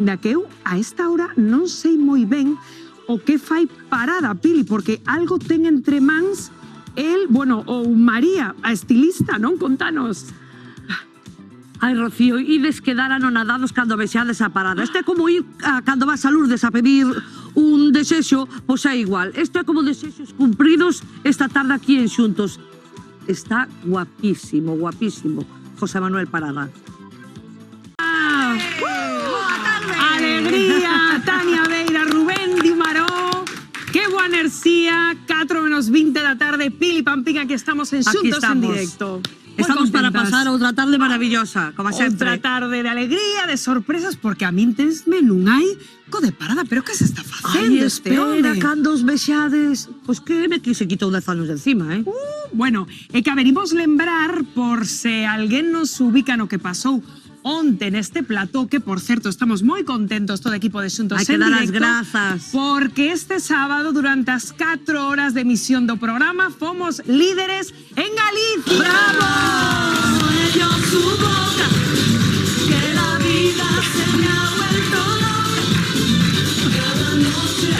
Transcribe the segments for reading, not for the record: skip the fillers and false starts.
Da que eu a esta hora non sei moi ben o que fai Parada, Pili, porque algo ten entre mans el, bueno, ou María, a estilista, non? Contanos. Ai, Rocío, ides quedar anonadados cando vexades a Parada. Isto é como ir cando vas a Lourdes a pedir un desexo, pois é igual. Isto é como desexos cumpridos esta tarde aquí en Xuntos. Está guapísimo, guapísimo, José Manuel Parada. Alegría, Tania Beira, Rubén Di Maró. Qué boa enerxía, 4 menos 20 da tarde, Pili Pampín, aquí estamos en Xuntos en directo. Estamos para pasar outra tarde maravillosa, como sempre. Outra tarde de alegría, de sorpresas, porque a min tesme non hai co de Parada, pero que se está facendo este espera, home? cando os vexades, pois que me que se quitou 10 anos de encima, eh? Bueno, é que haberimos lembrar, por se alguén nos ubica no que pasou onte neste plató, que por certo estamos moi contentos todo o equipo de Xuntos Hai que en dar as directo, grazas. porque este sábado durante as 4 horas de emisión do programa fomos líderes en Galicia. ¡Bravo! Ello su boca, que la vida se me ha vuelto loca. Cada noche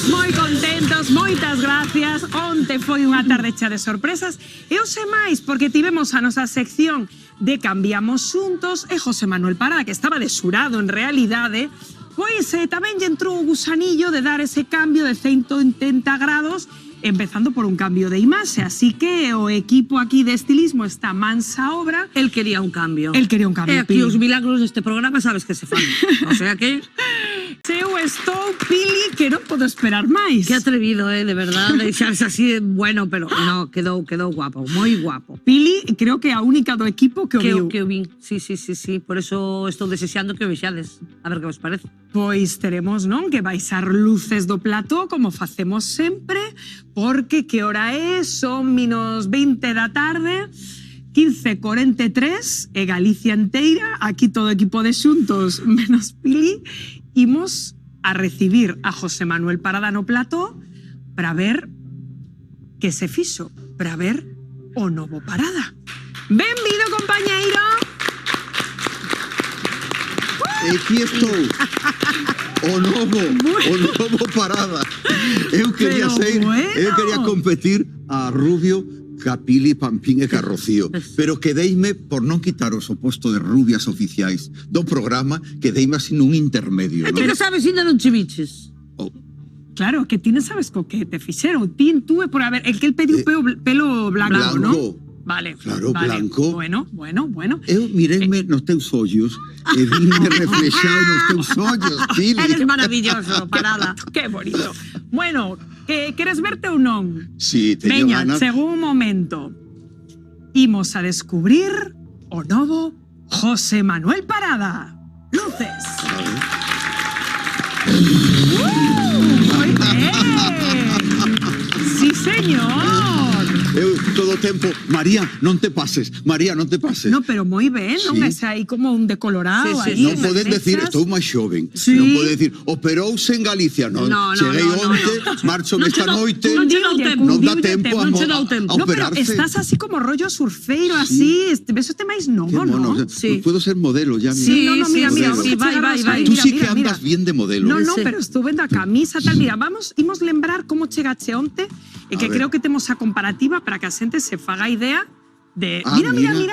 Moi contentos, moitas gracias. Onte foi unha tarde chea de sorpresas. E hoxe máis, porque tivemos a nosa sección de Cambiamos Xuntos e José Manuel Parada, que estaba desurado en realidade, pois tamén lle entrou o gusanillo de dar ese cambio de 180 grados, empezando por un cambio de imaxe. Así que o equipo aquí de estilismo está mansa obra. El quería un cambio. El quería un cambio, E aquí Pili. os milagros deste programa sabes que se fan. O sea que... Eu estou, Pili, que non podo esperar máis. Que atrevido, de verdad, deixarse así de bueno, pero no, quedou guapo, moi guapo. Pili, creo que a única do equipo que o viu. Que o vin, sí. Por eso estou desexando que o vexades. A ver que vos parece. Pois teremos, non, que baixar luces do plató, como facemos sempre, porque que hora é? Son menos 20 da tarde, 15:43, e Galicia enteira, aquí todo o equipo de Xuntos, menos Pili, imos a recibir a José Manuel Parada no plató para ver que se fixo, para ver o novo Parada. Benvido, compañeiro! Aquí estou. O novo Parada. Eu quería eu quería competir a Rubio, ca Pili, Pampín e ca Rocío, pero quedeime por non quitaros o posto de rubias oficiais do programa, quedeime así nun intermedio. E ti que sabes, ainda non che biches. Claro, que ti non sabes co que te fixeron. Ti tuve por haber... El que el pediu pelo blanco, ¿no? Vale. Claro, vale. blanco. Bueno. Eu mirei-me nos teus ollos e vime reflexado nos teus ollos, Pili. Eres maravilloso, Parada. Qué bonito. Bueno, queres verte ou non? Sí, teño Veña, ganas. según un momento. Imos a descubrir o novo José Manuel Parada. Luces. Moi ben. Sí, señor. Eu todo o tempo, María, non te pases. No, pero moi ben, non? Sí. Ese aí como un decolorado. Sí, aí, Non nas poden decir, mechas. estou máis xoven. Sí. Non poden decir, operouse en Galicia. Non, cheguei onte, marcho esta noite. Non che dou tempo. Non dá tempo a Non che dou tempo. No, pero operarse. estás así como rollo surfeiro, así. Ves este máis novo, Mono, ¿no? Sí. Puedo ser modelo ya. Sí, No, mira, vamos sí, a chegar vai. ahí, Tú mira, sí que mira. andas bien de modelo. No, Sí. pero estuve vendo a camisa, tal. Mira, imos lembrar como chegache onte, e que A ver. creo que temos a comparativa para que a xente se faga idea de... Ah,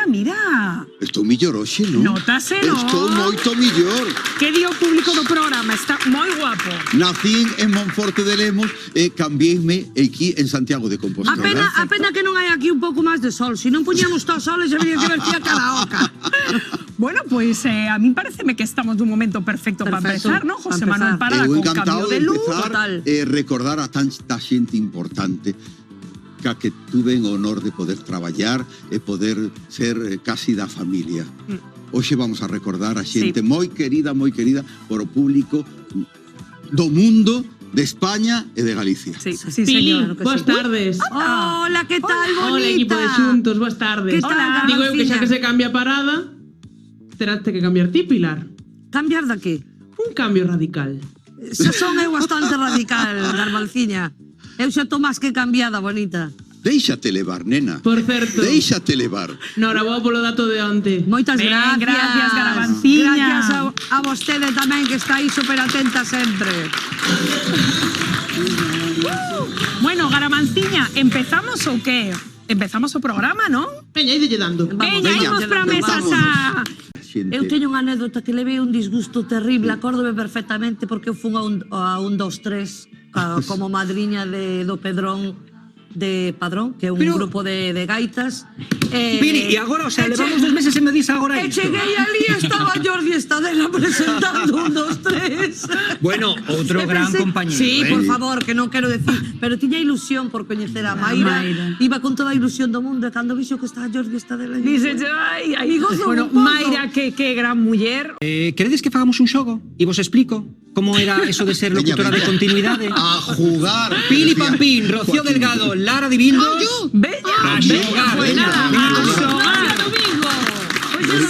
Mira. Estou millor hoxe, non? Nótase, non? Estou moito millor. Que di o público do programa, está moi guapo. Nacín en Monforte de Lemos e cambiéime aquí en Santiago de Compostela. A pena que non hai aquí un pouco máis de sol. Se non poñíamos todo sol, se vería que vertía cada oca. Bueno, pues a mí pareceme que estamos nun momento perfecto para Perfecto, empezar, ¿no? José pa Manuel empezar. Parada Eu con encantado cambio de de luz. empezar total. recordar a tanta xente importante que tuve o honor de poder traballar e poder ser casi da familia. Hoxe vamos a recordar a xente moi querida por o público do mundo, de España e de Galicia. Sí, Pili, señor. boas tardes. Hola, que tal, bonita? Hola, equipo de Xuntos, boas tardes. Que tal, Digo eu que xa Carmenciña? que se cambia Parada, terás que cambiar ti, Pilar. Cambiar de qué? Un cambio radical. Son eu bastante radical, Garbalciña. Eu xa estou máis que cambiada, bonita. Déixate levar, nena. Por certo, Déixate levar. noraboa polo dato de onte. Moitas Ben, gracias. gracias, Garavanciña. Gracias a vostede tamén, que está aí super atenta sempre. Bueno, Garavanciña, empezamos o qué? Empezamos o programa, ¿no? Veña, ide dando. Veña, veña, imos para mesas a... Eu teño unha anécdota que levei un disgusto terrible, acórdome perfectamente porque eu fun a un 2-3 como madriña do Pedrón de Padrón, que é un grupo de gaitas. Pili, e agora, o sea, levamos 2 meses e me dis agora E isto. cheguei ali e estaba Jordi Estadela presentando un 2-3. Bueno, outro gran compañero. Sí, por favor, que non quero decir, pero tiña ilusión por coñecer a Mayra. Iba con toda a ilusión do mundo e cando vixo que estaba Jordi Estadela, Dice, ay, ay, gozo bueno, un pouco. Mayra, que gran muller. Queredes que fagamos un xogo? E vos explico como era eso de ser locutora de continuidade. A jugar. Pili decía Pampín, Rocío Joaquín. Delgado, Lara Dibildos. Veña, A xogar, pues veña, nada, veña a conmigo. xogar.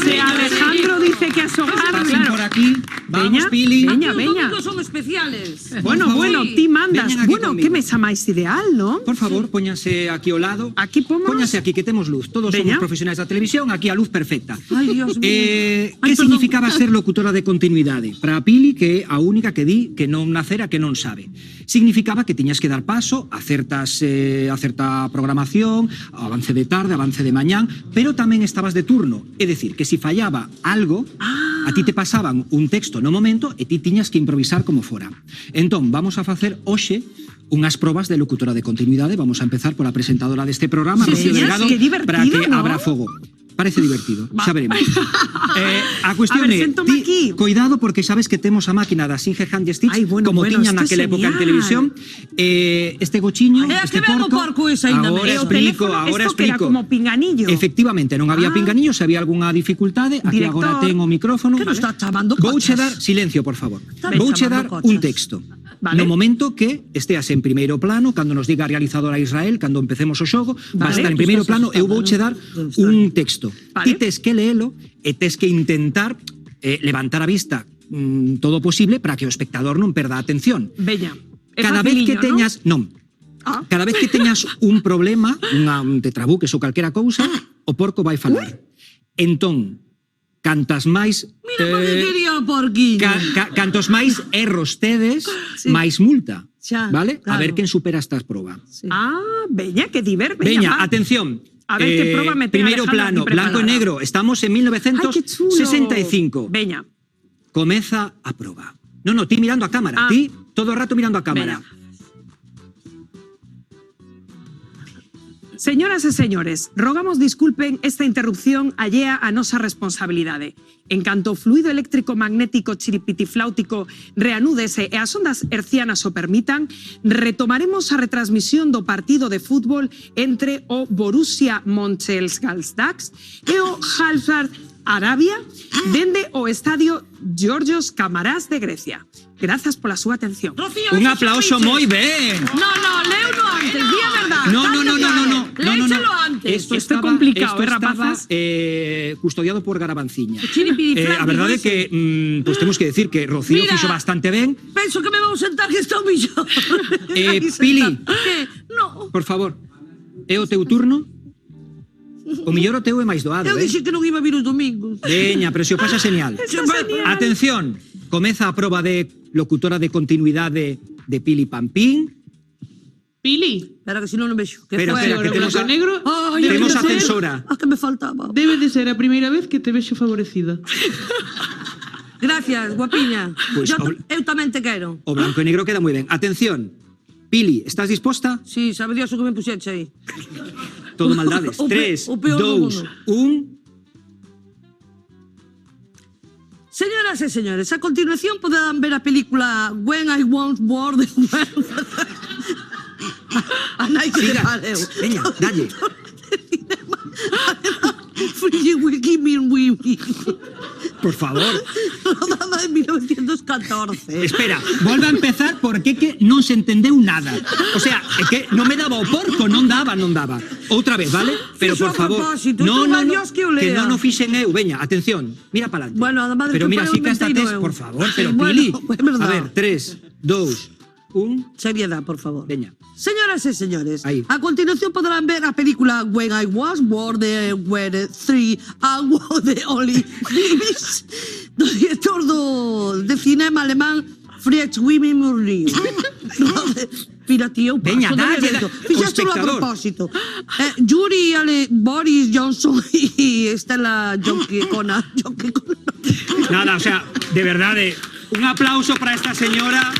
Si Alejandro dice que a xogar, Pasen por claro. aquí. Vamos, Veña, Pili. veña. Os domingos son especiales. Bueno, Por favor, bueno, ti mandas. veñan aquí Bueno, conmigo. que mesa máis ideal, ¿no? Por favor, póñase aquí ao lado. Aquí pomos. Póñase aquí, que temos luz. Todos Veña. somos profesionais da televisión, aquí a luz perfecta. Ai, Dios mío. Que Ai, perdón. significaba ser locutora de continuidade? Para a Pili, que é a única que di que non nacera, que non sabe. Significaba que tiñas que dar paso a certa programación, avance de tarde, avance de mañán, pero tamén estabas de turno. É dicir, que si fallaba algo, a ti te pasaban un texto no momento e ti tiñas que improvisar como fora. Entón, vamos a facer hoxe unhas probas de locutora de continuidade. Vamos a empezar pola presentadora deste programa, Sí, Rocío señor, Delgado, que divertido, para que ¿no? abra fogo. Parece divertido, xa veremos. A cuestión A ver, é, séntome aquí. cuidado porque sabes que temos a máquina da Singer Hand Stitch, Ay, bueno, como bueno, tiña esto naquela es época en genial. televisión. Este gochiño, Ai, este que ben o porco ese aínda agora mesmo. E o explico, teléfono, agora esto que era explico. como pinganillo. Efectivamente, non había pinganillo, se había algunha dificultade, aquí Director. agora ten o micrófono. Que nos está chamando Vouche cochas. dar, silencio, por favor. Está Vouche dar chamando cochas. un texto. Vale. No momento que esteas en primeiro plano, cando nos diga a realizadora Israel, cando empecemos o xogo, va a Vale. estar en primeiro plano, eu vouche dar un texto. Vale. Ti tes que leelo e tes que intentar levantar a vista todo o posible para que o espectador non perda a atención. Veña. É Cada vez que faciliño, teñas, non. Ah. Cada vez que teñas un problema, un tetrabuques ou calquera cousa, o porco vai falar. Entón, cantas máis Mira por que quería o porquiño. cantos máis erros tedes, Sí. máis multa, Xa, vale? A claro. ver quen supera esta proba. Sí. Ah, veña, que diver. Veña, va. atención. A ver qué prueba me ten Primeiro Alejandra plano, aquí blanco e preparada. negro. Estamos en Ay, qué chulo. 1965. Veña. Comeza a proba. No, ti mirando a cámara. Ah. Ti todo o rato mirando a cámara. Veña. Señoras e señores, rogamos disculpen esta interrupción allea a nosa responsabilidade. En canto o fluido eléctrico magnético chiripitifláutico reanúdese e as ondas hercianas o permitan, retomaremos a retransmisión do partido de fútbol entre o Borussia Mönchengladbach e o Halfar Arabia dende o estadio Georgios Camarás de Grecia. Grazas pola súa atención. Rocío, Un iso aplauso xa moi dices. ben. No, leuno antes, di a verdade. No. Léchelo antes. Esto é complicado, esto rapazas. estaba custodiado por Garavanciña. Chiripiriflán, A verdade é digo que pues temos que decir que Rocío Mira. fixo bastante ben. Penso que me vou sentar que estou millor. Aquí Pili. sentada. Que? No. Por favor, é o teu turno? O millor o teu é máis doado, Eu dixen que non iba a vir os domingos. Veña, pero se o pasa genial. Atención, comeza a proba de locutora de continuidade de Pili Pampín. Pili, Espera que si non vexo. Que Espera, foi? espera, que temos blanco e negro. Ai, debe Temos de a ser- censora. Ah, que me faltaba. Debe de ser a primeira vez que te vexo favorecida. Gracias, guapiña. Pues, Eu tamén te quero. O blanco e negro queda moi ben. Atención, Pili, estás disposta? Sí, sabe Dios o que me puxeche aí. Todo maldades. O 3, o peor do 2, mundo. 1... Señoras e señores, a continuación poderán ver a película When I Want More de a nai que Siga. le pareu. Veña, dalle. Free Wiki Min Wiki. Por favor. Rodada de 1914. Espera, volve a empezar porque é que non se entendeu nada. O sea, é que non me daba o porco, non daba. Outra vez, vale? Pero Fixo por a favor, propósito, tú Dios que o que lea. non o fixen eu. Veña, atención, mira para adelante. Bueno, a madre pero que mira, pariu sí que esta inventei tes, eu. por favor, Sí, pero bueno, Pili. é verdad. A ver, 3, 2, 1. Seriedad, por favor. Veña. Señoras e señores, Ahí. a continuación podrán ver a película When I Was Born the Were 3 and Was the Only Babies do director de cinema alemán Fritz Wilhelm Murnau. Mira, tío, Veña, dalle, fixéstolo a espectador. propósito. Boris Johnson y Stella Jonkikona. Nada, o sea, de verdade, un aplauso para esta señora.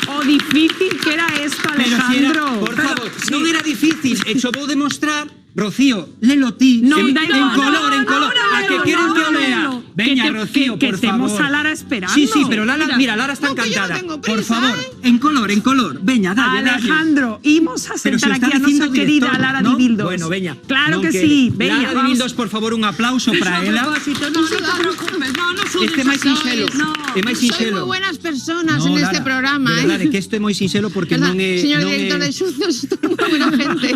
O difícil que era esto, Pero si Alejandro. era, por favor, non era difícil, hecho vou demostrar. Rocío, léelo ti. No, en, da en igual. color, en color. No, ¿A que no, quieres no, que lo no, lea? no. Veña, Que te- Rocío, que por tenemos favor. a Lara esperando. Sí, pero Lara, Lara está No, que yo no encantada. tengo Por prisa, favor, ¿eh? en color. Veña, dalle, dalle. Alejandro, imos a Pero si sentar está aquí a dicindo nosa querida director, Lara ¿no? Dibildos. Bueno, veña. Claro non que quere. sí. Veña, Lara vamos. Dibildos, por favor, un aplauso para ela. No te preocupes, no sudes Este é máis así. sinxelo. No. É máis Soy sinxelo. muy buenas personas No, en este Lara, programa, de verdade, que isto é moi sinxelo porque ¿Verdad? non é... Señor non director é, de Xucios, muy buena gente.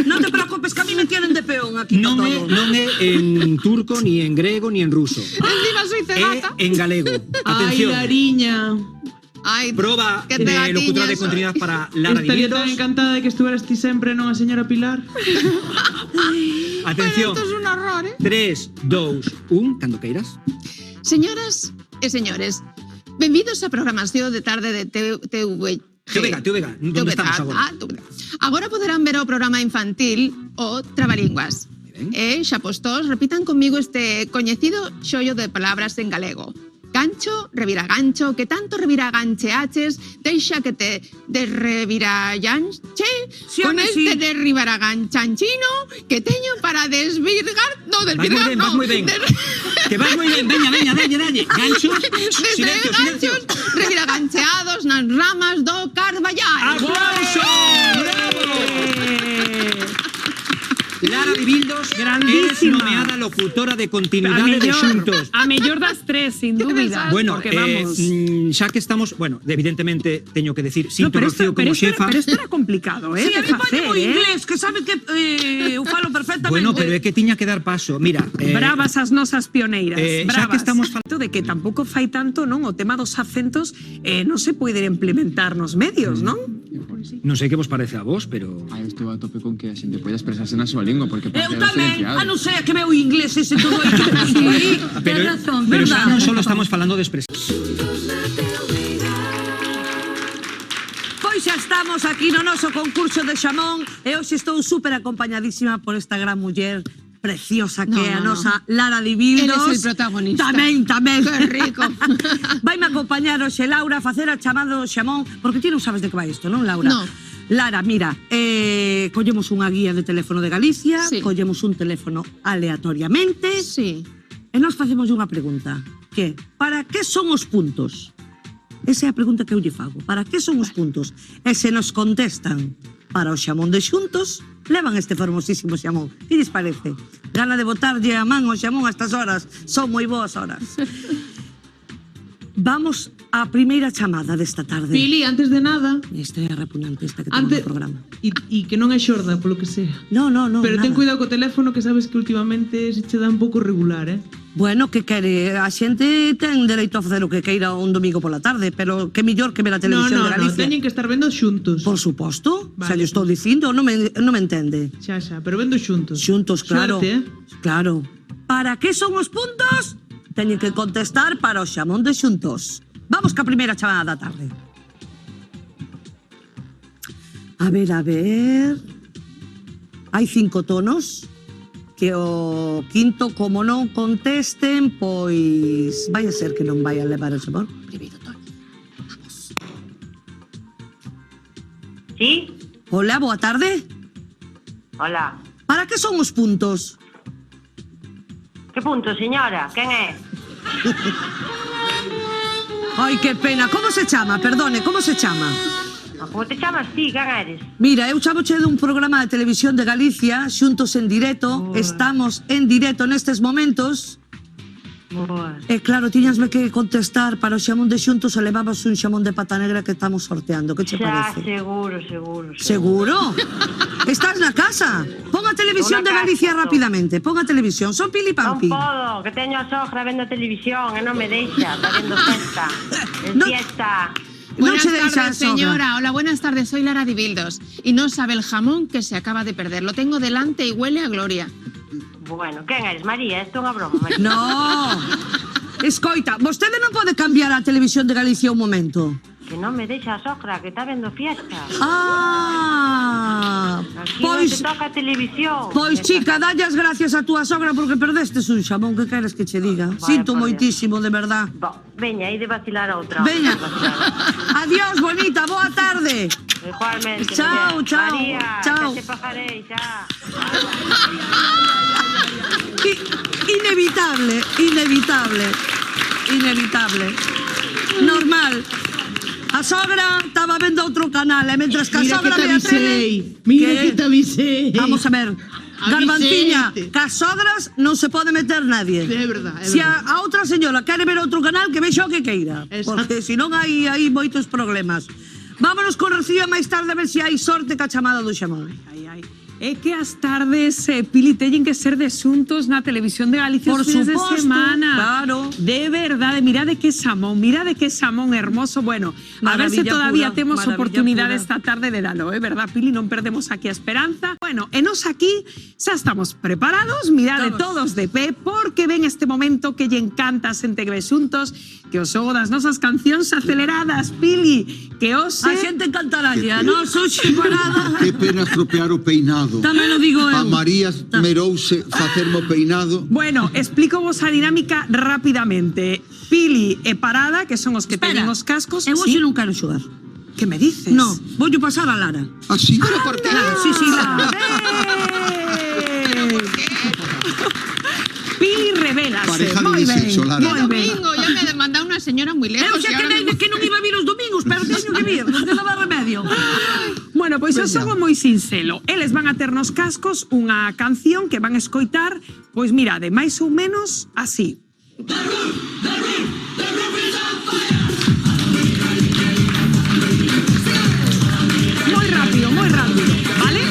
No te preocupes, que a mí me tienen de peón aquí non con é, todo. non é en turco, ni en grego, ni en ruso. Encima soy É cegata. en galego. Ay, Atención. Lariña. Ay, Proba qué de pegatiña locutora de soy. continuidad para Lara Estaría Dibildos. tan encantada de que estuveras ti sempre, non a señora Pilar. Atención. Esto es un horror, ¿eh? 3, 2, 1, cando queiras. Señoras e señores, benvidos á programación de tarde de TV. Tío Vega, onde estamos agora? Agora poderán ver o programa infantil o Trabalínguas. Ben. E xa postos, repitan conmigo este coñecido xollo de palabras en galego. Gancho, reviragancho, que tanto reviragancheaches, deixa que te derreviraganche, Sí, con home, este sí. derrivaraganchanchino que teño para desvirgar, no, desvirgar Vas no, moi ben. Que vas moi ben, veña, dalle. Gancho, desde silencio, silencio. ganchos reviragancheados nas ramas do carballal. ¡Aplauso! ¡Bravo! Lara Dibildos, eres Grandísima. nomeada locutora de continuidade de Xuntos. A mellor das tres, sin dúbida. Bueno, porque vamos. xa que estamos, bueno, evidentemente teño que decir, sinto pero Rocío como xefa. pero esto era complicado, Sí, a de mí pone facer, moi inglés, que sabe que eu falo perfectamente. Bueno, pero é que tiña que dar paso. Mira, Bravas as nosas pioneiras, xa bravas. que estamos de que tampouco fai tanto, non? O tema dos acentos non se pode implementar nos medios, non? non sei que vos parece a vos, pero Eu estou a tope con que a xente poida expresarse na súa lingua, porque Eu pode tamén, a non ser que veo inglés ese todo aí. pero, Ten razón, pero xa verdad. non solo estamos falando de expresión. Pois xa estamos aquí no noso concurso de xamón e hoxe estou super acompañadísima por esta gran muller preciosa que No, é a no, nosa Lara Dibildos. Él es el protagonista. Tamén. Qué rico. Vaime acompañar hoxe Laura a facer a chamada do xamón, porque ti non sabes de que vai isto, non, Laura? No. Lara, mira, collemos unha guía de teléfono de Galicia, Sí. collemos un teléfono aleatoriamente Sí. e nos facemos unha pregunta, que para que son os puntos? Esa é a pregunta que eu lle fago. Para que son os puntos? E se nos contestan para o xamón de Xuntos, levan este fermosísimo xamón. Que lles parece? Gana de botarlle a man o xamón a estas horas. Son moi boas horas. Vamos á primeira chamada desta tarde. Pili, antes de nada, Esta é a repugnante esta que temos antes no programa. e que non é xorda, polo que sea. No, Pero ten nada. cuidado co teléfono, que sabes que últimamente se che dá un pouco regular, eh? Bueno, que quere? A xente ten dereito a facer o que queira un domingo pola tarde, pero que mellor que ver a No, televisión no, de no, Galicia. teñen que estar vendo xuntos. Por suposto, Vale. xa lle estou dicindo, non me entende. Xa, pero vendo xuntos. Xuntos, claro. Suerte, Claro. Para que son os puntos? Teñen que contestar para o xamón de Xuntos. Vamos ca primeira chamada da tarde. A ver. Hai 5 tonos que o quinto, como non contesten, pois vai a ser que non vai a levar o xamón. Primeiro tono. ¿Sí? Hola, boa tarde. Hola. Para que son os puntos? ¿Qué punto, señora? ¿Quién es? Ai, que pena. Como se chama? Perdone, como se chama? ¿Cómo te llamas? Sí, ¿quién eres? Mira, eu chamoche dun programa de televisión de Galicia, Xuntos en directo, estamos en directo nestes momentos, Boa. e claro, tiñasme que contestar para o xamón de Xuntos e levabas un xamón de pata negra que estamos sorteando, que che Ya, parece? seguro. Seguro? Estás na casa? Pon a televisión de Estou na Galicia casa, rapidamente, pon a televisión, son Pili Non Pampi. podo, que teño a sogra vendo televisión e non me deixa, está vendo festa. Es No. fiesta. Buenas che deixa a tardes, sogra. señora. Hola, buenas tardes. Soy Lara de Bildos. Y no sabe el jamón que se acaba de perder. Lo tengo delante y huele a gloria. Bueno, quen eres, María? Isto é unha broma, María. No. Escoita, vostede non pode cambiar a televisión de Galicia un momento. Que non me deixa a sogra, que está vendo fiesta. Ah, Aquí non te toca a televisión. Pois, chica, dalle as gracias a túa sogra porque perdestes un xamón, que queres que che diga? Vaya, Sinto por moitísimo, de verdad. Veña, aí de vacilar a outra. Veña. Adiós, bonita, boa tarde. Igualmente. Chao, muller. chao, María, chao. xa te pagarei, xa. Inevitable, inevitable, inevitable. Normal. A sogra estaba vendo outro canal, e mentras que a Mira que sogra te me avisei. Mira que te avisei. Vamos a ver. Garbanciña, Aviseite. que as sogras non se pode meter nadie. É verdad, é Se verdad. a outra señora quere ver outro canal, que vexa o que queira. Exacto. Porque senón hai moitos problemas. Vámonos con Rocío máis tarde a ver se hai sorte ca chamada do xamón. Ai, ai. É que as tardes, Pili, teñen que ser de asuntos na televisión de Galicia Por os fines de suposto, semana. claro. De verdade, mirade que xamón hermoso. Bueno, a ver se Maravilla todavía pura, temos maravilla oportunidade pura. esta tarde de dalo, verdad, Pili? Non perdemos aquí a esperanza. Bueno, e nos aquí xa estamos preparados, mirade todos de pé, porque ven este momento que lle encanta a xente que ve xuntos, que o xogo das nosas cancións aceleradas, Pili, que hoxe... A xente encantaralla, non sou xeparada. Que pena estropear o peinado. Tamén o digo eu. A María merouse facerme o peinado. Bueno, explico vos a dinámica rapidamente. Pili e Parada, que son os que teñen os cascos. Eu Sí. hoxe non quero xogar. Que me dices? No, voulle pasar a Lara. Así. ¿Pero por qué? Claro, sí, Lara. Pili revélase. Pareja de Moi ben, sexo, Lara. moi ben. Domingo, ya me demanda una señora muy lejos. Eu xa y que ahora nem mismo- que non iba a vir os domingos, pero teño que vir, non queda máis remedio. Bueno, pois o xogo é moi sincero. Eles van a ter nos cascos unha canción que van a escoitar, pois mirade, máis ou menos así. Moi rápido, vale?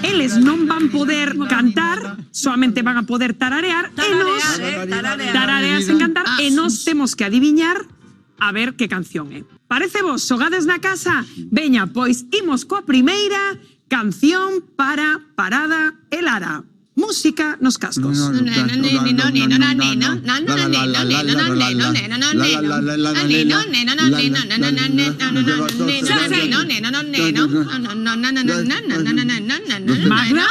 Eles non van poder cantar, solamente van a poder tararear e nos tararear sen cantar e nos temos que adiviñar a ver que canción é. Parece vos, xogades na casa? Veña, pois imos coa primeira canción para Parada e Lara. Música nos cascos. Magda?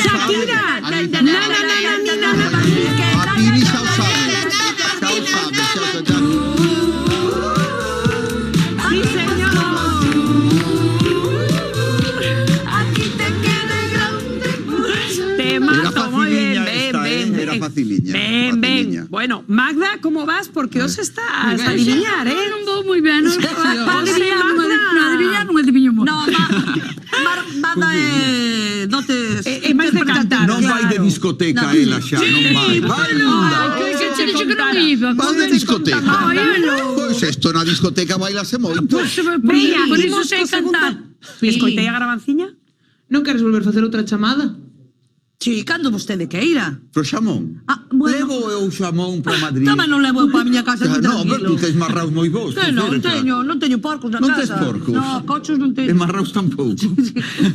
Shakira! A Pili xa o sabe. Xa o sabe, xa o sabe. Sí, señor. Te Era mato, moi ben, faciliña ben, esta, ben. Era faciliña. Ben, ben. faciliña. Bueno, Magda, como vas? Porque os estás a adiviñar, eh? Non vou moi ben, non adiviñar non adiviño moi. No, Magda é dotes É máis de cantar. Non vai de discoteca ela xa, non vai. Vai, Que che dixo que non iba. vai de discoteca. Ai, elo. Pois isto na discoteca bailase moito. Veña, Por iso imos sei co segundo. cantar. Escoitei a grabanciña? Non queres volver a facer outra chamada? Si, cando vostede queira. Pro xamón. Ah, bueno. Levo eu xamón para Madrid. Tamén non levo para a miña casa Ya, ni non, pero tranquilo. tú tes marraus moi bons. Non teño porcos na Non casa. tes porcos? No, cochos non E teño. marraus tampouco.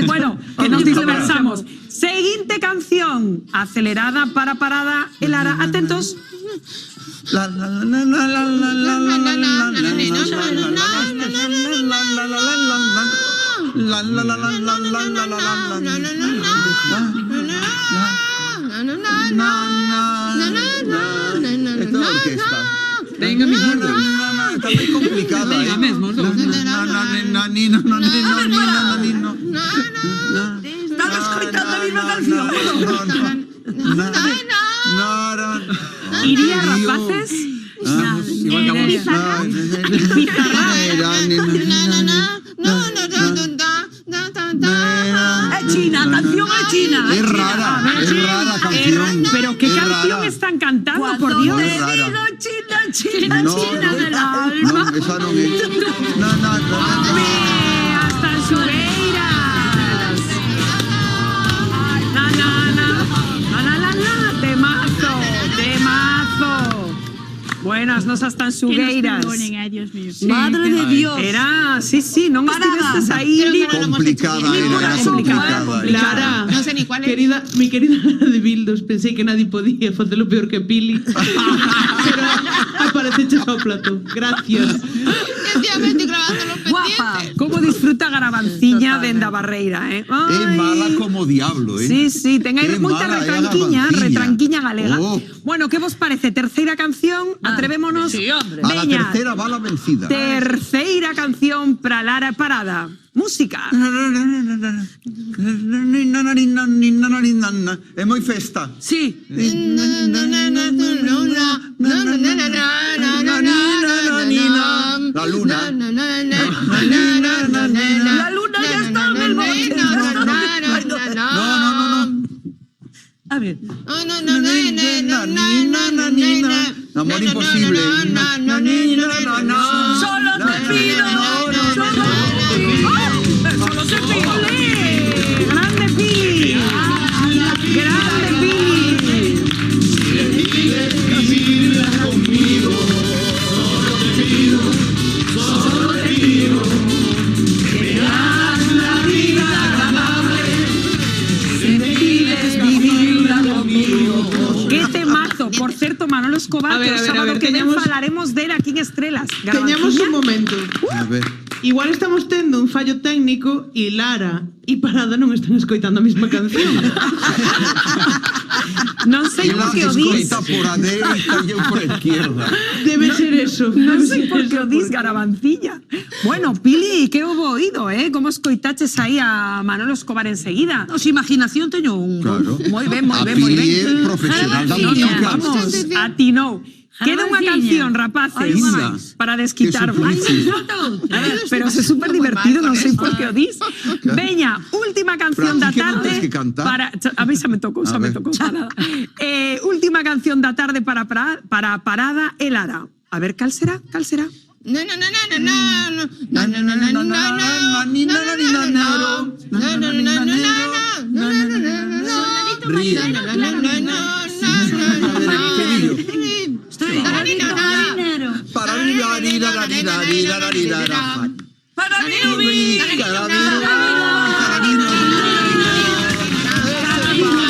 Bueno, que nos dispersamos. Seguinte canción, acelerada para Parada e Lara. Atentos. La la la la la la la la la la la la Esta orquesta. Venga, mis gordos. Está moi complicada, Venga, mesmo, Estás escoitando a mesma canción? Iría Rapaces. Igual que a vos. É china, a canción é china. Es rara a canción. Pero qué Es canción rara. están cantando, por Cuando Dios. te rara. digo china, china, No, china no, del no, alma. esa non é. Hasta as xubeiras. Na, na, na. Na, na, na, na. Te Buenas nosas tan sugueiras. Dios mío. Madre de Dios. Era, sí, non estivestes aí. Complicada era complicada. Lara, No sé ni cuál es. mi querida Lara de Bildos, pensei que nadie podía facelo peor que Pili. Pero apareceches ao plato. Gracias. Efectivamente, grabando los Guapa. pendientes. Como disfruta Garabanciña dende a Barreira, É mala como diablo, Sí, ten aí É moita mala, é retranquiña galega. Oh. Bueno, que vos parece? Terceira canción, atrevémonos. sí, hombre. A la Veña, tercera va la vencida. terceira canción para Lara Parada. Música. É moi festa. Sí. La luna. La luna ya está en el monte. No. A ver. Amor imposible. Solo te pido. Solo te pido. Grande Pili. Grande Pili. Qué temazo. Por certo, Manolo Escobar, A ver, que o a ver, sábado a ver, que ven teñamos- falaremos dele aquí en Estrelas. Teñamos un Garabanciña. momento. A ver. Igual estamos tendo un fallo técnico e Lara e Parada non están escoitando a mesma canción. Non sei por que o dis. Escoita por a dereita e eu por a izquierda. Debe ser eso. Non debe sei ser por que o eso, dis, porque- Garabanciña. Bueno, Pili, que houbo oído, Como escoitaches aí a Manolo Escobar enseguida. Os imaginación teño un. Claro. Moi ben, moi A ben, moi Pili é ben. profesional da No, música. vamos, atinou. Queda unha canción, rapaces, Linda. para desquitarvos. Que Pero é super divertido, non sei por que o dis. Veña, última canción Pero da aquí que non tarde tes que cantar. para a mí xa me tocou, A ver. parada. Última canción da tarde para Parada e Lara. A ver, cal será?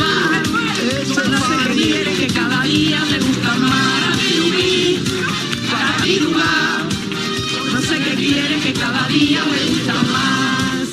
No sé qué quiere, que cada día me gusta más. No sé qué quiere, que cada día me gusta más.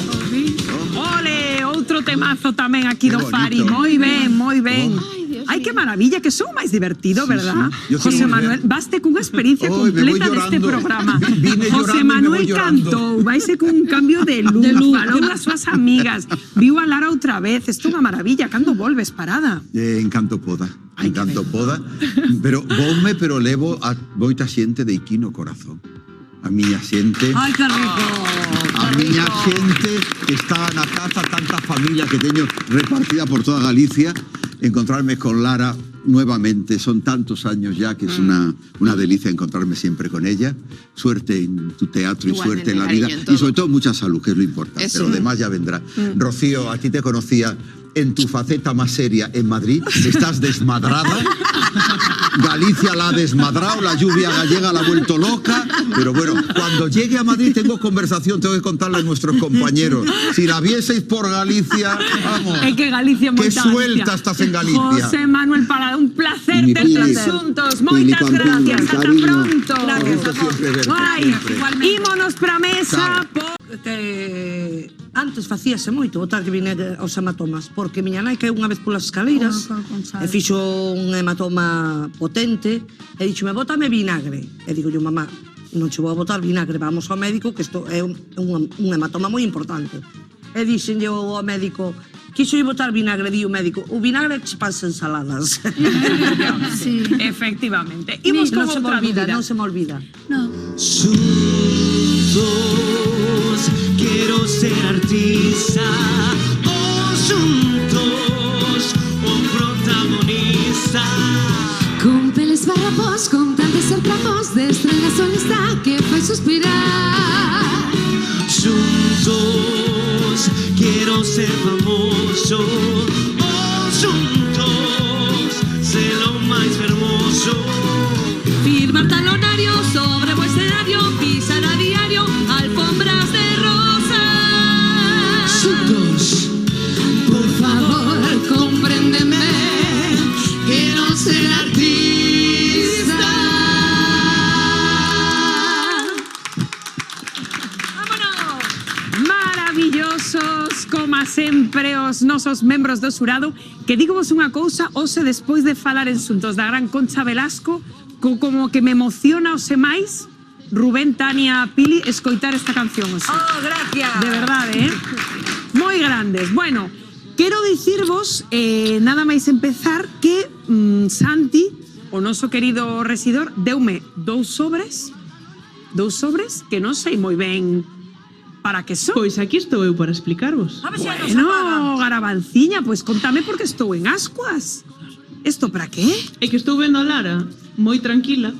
Ole, outro temazo tamén aquí Qué do Fari. bonito. Moi ben, moi ben. Ay, Dios Ai, mío. que maravilla, que son máis divertido, verdad? Yo José quiero Manuel, volver. baste cunha experiencia Hoy me voy completa deste llorando. programa. Vine José llorando y me Manuel voy llorando. cantou, vaise cun cambio de luz, falou das súas amigas, viu a Lara outra vez, isto é unha maravilla. Cando volves, Parada? Encanto poda. Pero voume, pero levo a moita xente de Iquino corazón. A miña xente. Ai, que rico. A miña xente que está na casa, tanta familia que teño repartida por toda Galicia, encontrarme con Lara nuevamente, son tantos años ya que es una delicia encontrarme siempre con ella. Suerte en tu teatro y Igualmente, suerte en la vida cariño, en todo. y sobre todo mucha salud, que es lo importante, Eso. pero lo demás ya vendrá. Rocío, a ti te conocía en tu faceta más seria en Madrid, estás desmadrada. Galicia la ha desmadrado, la lluvia gallega la ha vuelto loca, pero bueno, cuando llegue a Madrid tengo conversación, tengo que contarle a nuestros compañeros. Si la vieseis por Galicia, vamos. É que Galicia é Qué moita suelta Galicia. estás en Galicia. José Manuel Parada, un placer Mi terte Pili. asuntos. Pili Moitas Pamplona, gracias. Hasta cariño. pronto. Un gusto siempre verte, Guai. siempre. Ímonos pra mesa. Chao. Que antes facíase moito botar que vine aos hematomas, porque miña nai caeu unha vez polas escaleiras e fixo un hematoma potente e dixome, bótame vinagre. E digo yo, mamá, non che vou a botar vinagre, vamos ao médico, que isto é un hematoma moi importante. E dixenlle ao médico, quixo botar vinagre, di o médico, o vinagre che pasa ensaladas. Sí. Efectivamente. Imos con non se me outra olvida, dúbida. non se me olvida. Juntos quiero ser artista, juntos un protagonista. Con peles farrapos, con tantos entrapos de estrella solista que fue suspirar. Juntos quiero ser famoso, juntos ser lo más hermoso. Firma por talonario, sobre o escenario, pisan a diario alfombras de rosas. Asuntos, por favor, compréndeme, quiero ser artista. Maravillosos, como sempre, os nosos membros do xurado, que digo vos unha cousa, hoxe despois de falar en xuntos da gran Concha Velasco, como que me emociona hoxe máis Rubén, Tania, Pili, escoitar esta canción hoxe. Oh, gracias. De verdade, moi grandes. Bueno, quero dicirvos, nada máis empezar, que Santi, o noso querido residor, deume dous sobres que non sei moi ben para que son. Pois aquí estou eu para explicarvos. A ver se nos Bueno, apagan. Garabanciña, pois contame porque estou en ascuas. Isto para qué? É que estou vendo a Lara moi tranquila,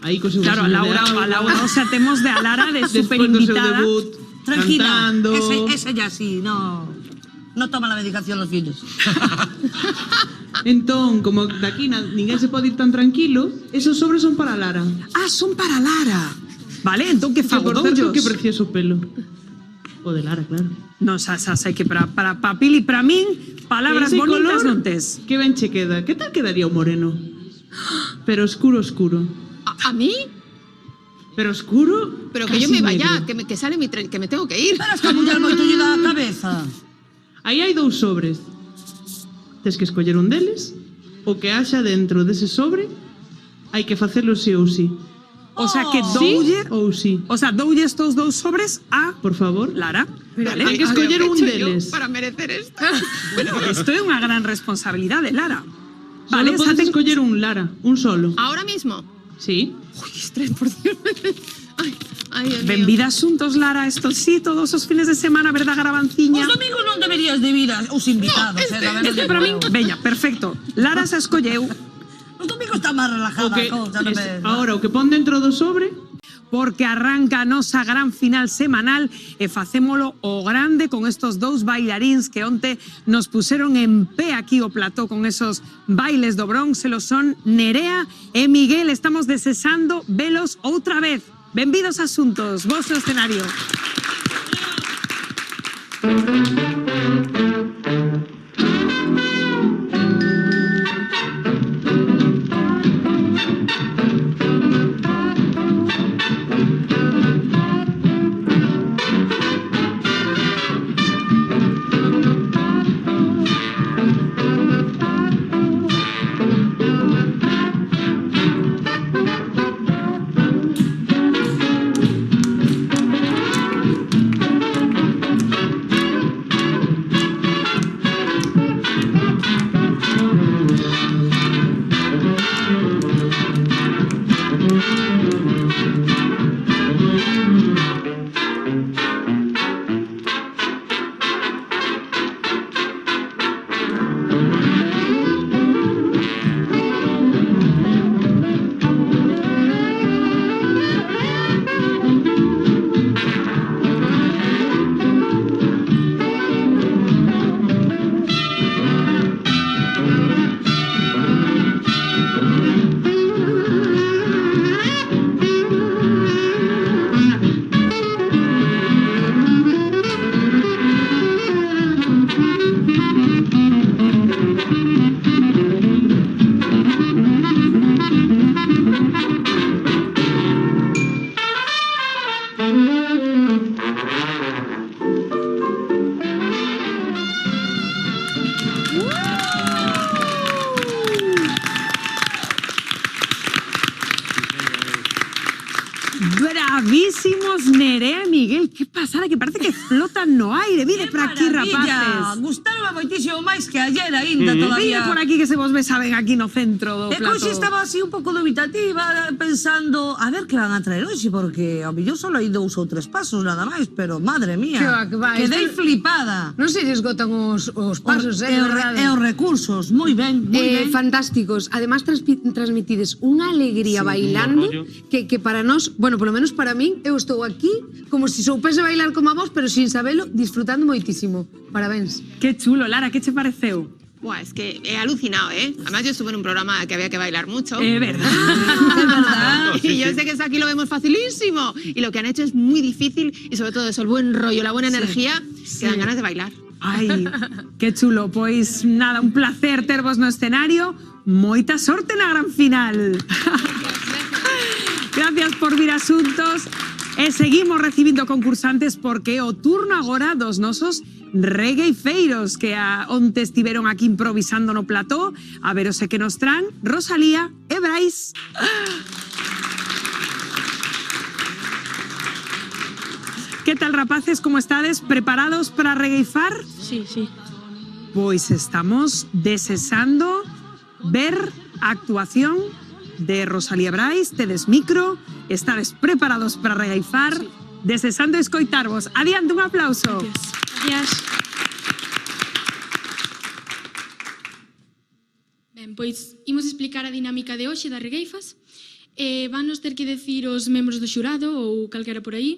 aí co seu Claro, a vasito de Laura, auga, o sea, temos de a Lara de super despois do seu invitada. debut, Tranquila, cantando. ese ya sí, no toma la medicación los fines. Entón, como daqui ninguén se pode ir tan tranquilo, esos sobres son para Lara. Ah, son para Lara. Vale, entón que Que fago por certo, doullos? que precioso pelo. O de Lara, claro. Non, xa sei que para Pili, para min, palabras Ese bonitas color, non tes. Que ben che queda. Que tal quedaría o moreno? Pero oscuro, oscuro. ¿A mí? Pero oscuro, Pero que casi yo me vaya, negro. que sale mi tren, que me tengo que ir. Pero es que muller moito lle dá a cabeza. Aí hai dous sobres. Tes que escoller un deles. O que haxa dentro dese sobre hai que facelo sí ou sí. O sea, que Sí doulle, ou sí. o sea, doulle estos dous sobres a Por favor. Lara. Vale. Hai que escoller un deles. Para merecer esto. Isto é unha gran responsabilidade, Lara. Vale, Vale, podes xa ten... escoller un Lara, un solo. Ahora mismo. Sí. Uy, estrés, por Dios. Ay, Dios mío. Benvidas xuntos, Lara, esto sí, todos os fines de semana, verdad, Garabanciña? Os domingos non deberías de vir aos invitados, la verdade. Este para min, veña, perfecto. Lara se escolleu Os domingos está máis relajada O que, a cousa, non me... ahora, o que pon dentro do sobre porque arranca a nosa gran final semanal e facémolo o grande con estos dous bailaríns que onte nos puseron en pé aquí o plató con esos bailes do Bronx, lo son Nerea e Miguel. Estamos desexando velos outra vez. Benvidos a Xuntos, vosso escenario. Bravísimos, Nerea e Miguel. Que pasada, que parece que flotan no aire. Vide por aquí, rapaces. Gustaron moitísimo máis que ayer ainda Vide todavía. por aquí que se vos besaben aquí no centro do E plató. coxe estaba así un pouco dubitativa, pensando, a ver que van a traer hoxe, porque ao millón só hai 2 ou 3 pasos nada máis, pero madre mía, Que va, quedei isto- flipada. Non se lle esgotan os pasos, E os recursos, moi ben, moi ben. Fantásticos. Además, transmitides unha alegría bailando que para nós, bueno, polo menos para min, eu estou aquí como se soupese bailar como a vos, pero sin sabelo, disfrutando moitísimo. Parabéns. Que chulo, Lara, que che pareceu? Buah, es que he alucinado, ¿eh? Además, yo estuve en un programa que había que bailar mucho. ¿Verdad? verdad. Y yo sé que eso aquí lo vemos facilísimo. Y lo que han hecho es muy difícil. Y sobre todo eso, el buen rollo, la buena energía, que dan ganas de bailar. Ai, que chulo. Pois nada, un placer tervos no escenario. Moita sorte na gran final. Gracias por vir asuntos. E seguimos recibindo concursantes porque o turno agora dos nosos regueifeiros que onte estiveron aquí improvisando no plató. A ver o sé que nos traen Rosalía e Brais. Que tal, rapaces, como estades? Preparados para regueifar? Sí, sí. Pois estamos desesando ver a actuación de Rosalía Brais. Tedes micro, estades preparados para regueifar, desesando escoitarvos. Adiante, un aplauso. Gracias. Ben, pois imos explicar a dinámica de hoxe das regueifas. Vanos ter que decir os membros do xurado ou calquera por aí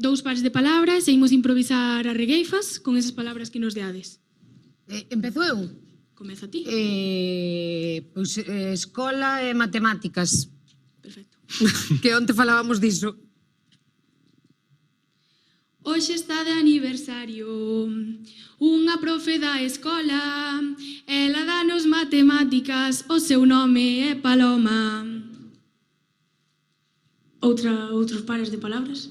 dous pares de palabras e imos improvisar as regueifas con esas palabras que nos deades. Empezo eu? Comeza ti. Pois escola e matemáticas. Perfecto. Que onte falábamos diso. Hoxe está de aniversario unha profe da escola. Ela danos matemáticas, o seu nome é Paloma. Outros pares de palabras?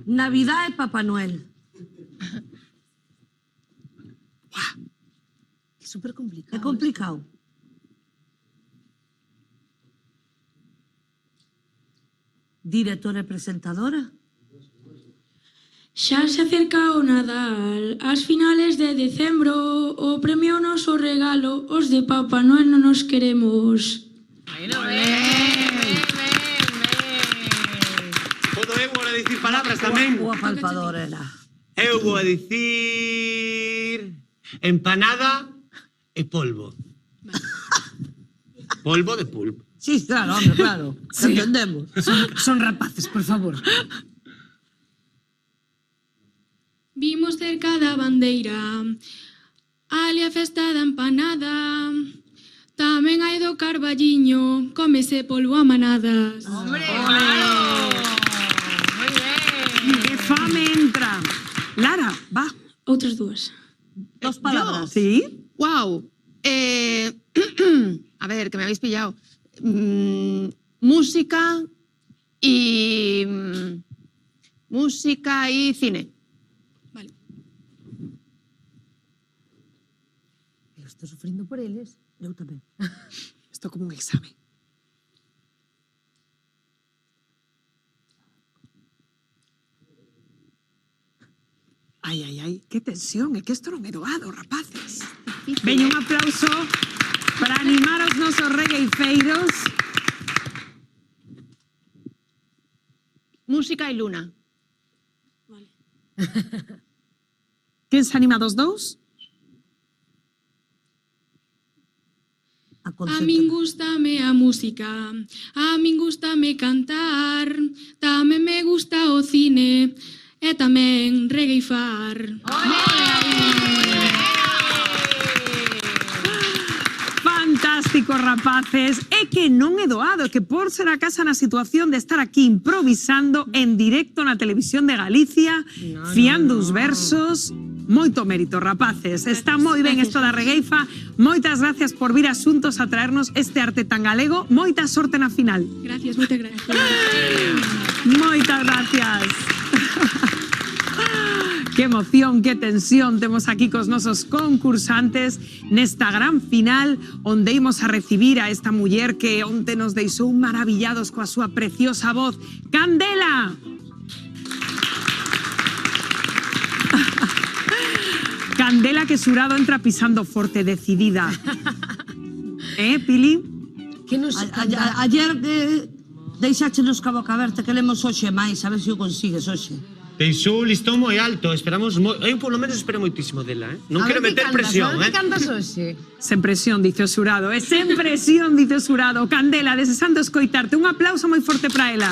Navidad e Papá Noel. É super complicado. É complicado. Directora e presentadora. Xa se acerca o Nadal, ás finales de decembro, o premio noso regalo, os de Papá Noel non nos queremos. Podo eu agora dicir palabras tamén? O apalpador era. Eu vou a dicir empanada e polvo. Polvo de pulpo. Sí, claro, hombre, claro. Sí. Entendemos. Son rapaces, por favor. Vimos cerca da bandeira, ali a festa da empanada, tamén hai do carballiño, cómese polvo a manadas. ¡Hombre! Muy bien. Que fame entra. Lara, va. Outras dúas. Dos palabras. ¿Sí? Wow. A ver, que me habéis pillado. Música y cine. Vale. Eu estou sufrindo por eles. Eu tamén. Esto como un examen. Ai, ai, ai, que tensión, é que isto non é doado, rapaces. Veña, un aplauso para animar aos nosos regueifeiros. Música y luna. Vale. Quen se anima dos dous? A min gústame a música, a min gústame cantar, tamén me gusta o cine e tamén regueifar. Fantástico, rapaces. É que non é doado, é que por ser a casa na situación de estar aquí improvisando en directo na televisión de Galicia, fiando os versos. Moito mérito, rapaces. Está moi ben isto da regueifa. Moitas gracias por vir asuntos a traernos este arte tan galego. Moita sorte na final. Gracias, moitas gracias. Moitas gracias. Que emoción, que tensión temos aquí cos nosos concursantes nesta gran final onde imos a recibir a esta muller que onte nos deixou maravillados coa súa preciosa voz. Candela! Candela, que xurado entra pisando forte, decidida. Pili? Que nos Ayer deixáchenos ca boca aberta que lemos hoxe máis, a ver se o consigues hoxe. Deixou o listón moi alto, esperamos eu polo menos espero moitísimo dela, Non quero meter presión, Que cantas hoxe? Sen presión, dice o xurado. Sen presión, dice o xurado. Candela, desesando escoitarte. Un aplauso moi forte para ela.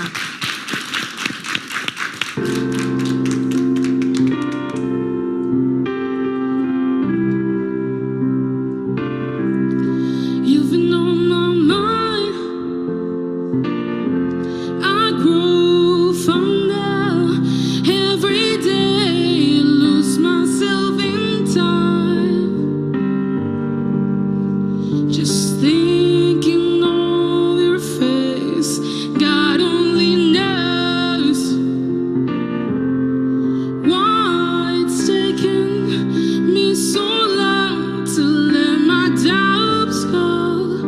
Just thinking of your face, God only knows why it's taken me so long to let my doubts go.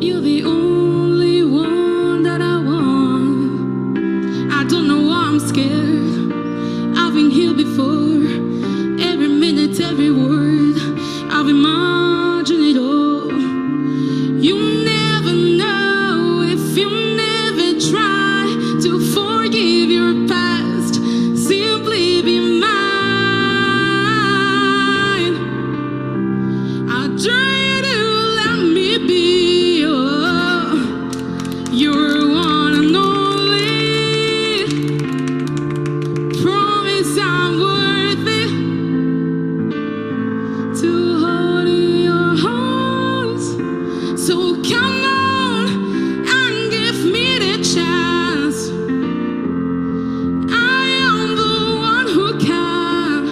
You're the only one that I want. I don't know why I'm scared. I've been here before. Every minute, every word, I've imagined it all. You never know if you never try to forgive your past. Simply be mine. I dare you to let me be your one and only. Promise I'm worth it to hold in your arms. So come on and give me the chance. I am the one who can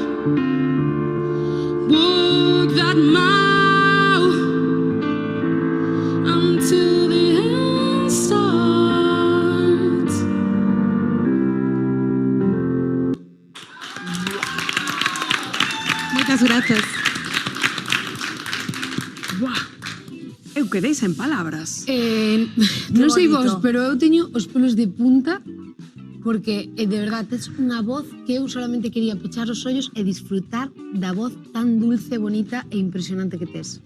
walk that mile until the end starts. Moitas gracias. Buah. Eu quedei sen palabras. Non sei bonito. vos, pero eu teño os pelos de punta porque, de verdad, tes unha voz que eu solamente quería pechar os ollos e disfrutar da voz tan dulce, bonita e impresionante que tes.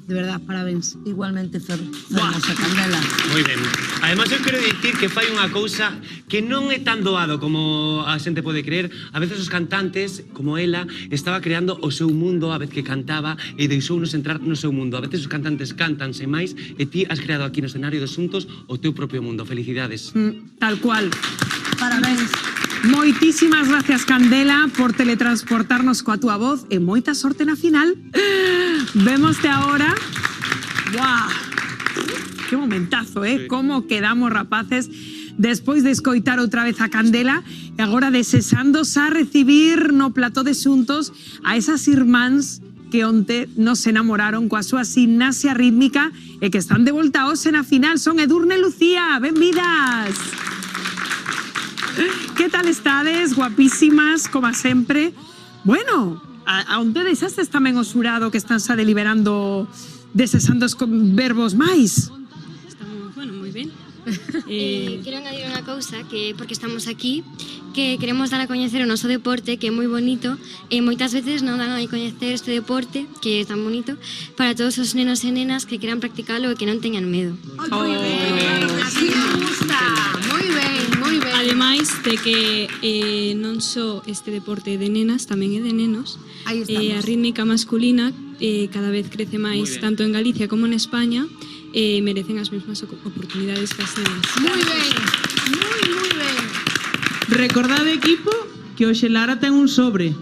De verdad, parabéns. Igualmente, Fermosa Candela. Moi ben. Ademais, eu quero dicir que fai unha cousa que non é tan doado como a xente pode creer. A veces os cantantes, como ela, estaba creando o seu mundo a vez que cantaba e deixounos entrar no seu mundo. A veces os cantantes cantan sen máis e ti has creado aquí no escenario de Xuntos o teu propio mundo. Felicidades. Tal cual. Parabéns. Moitísimas gracias, Candela, por teletransportarnos coa túa voz e moita sorte na final. Vémoste ahora. Buah. Que momentazo, Como quedamos, rapaces, despois de escoitar outra vez a Candela e agora desexándose a recibir no plató de Xuntos a esas irmáns que onte nos enamoraron coa súa gimnasia rítmica e que están de volta hoxe na final. Son Edurne e Lucía. Benvidas. Que tal estades? Guapísimas, como sempre. Bueno, a onde deixastes tamén o xurado que están xa deliberando desexando os verbos máis? Estamos, bueno, moi ben. Quero añadir unha cousa, que porque estamos aquí, que queremos dar a coñecer o noso deporte, que é moi bonito, e moitas veces non dan a coñecer este deporte, que é tan bonito, para todos os nenos e nenas que queran practicalo e que non teñan medo. Así me gusta. Moi ben, moi ben. Ademais de que non só este deporte de nenas, tamén é de nenos. Aí estamos. A rítmica masculina cada vez crece máis, tanto en Galicia como en España, merecen as mesmas oportunidades que as nenas. Moi ben, moi ben. Recordade, equipo, que hoxe Lara ten un sobre.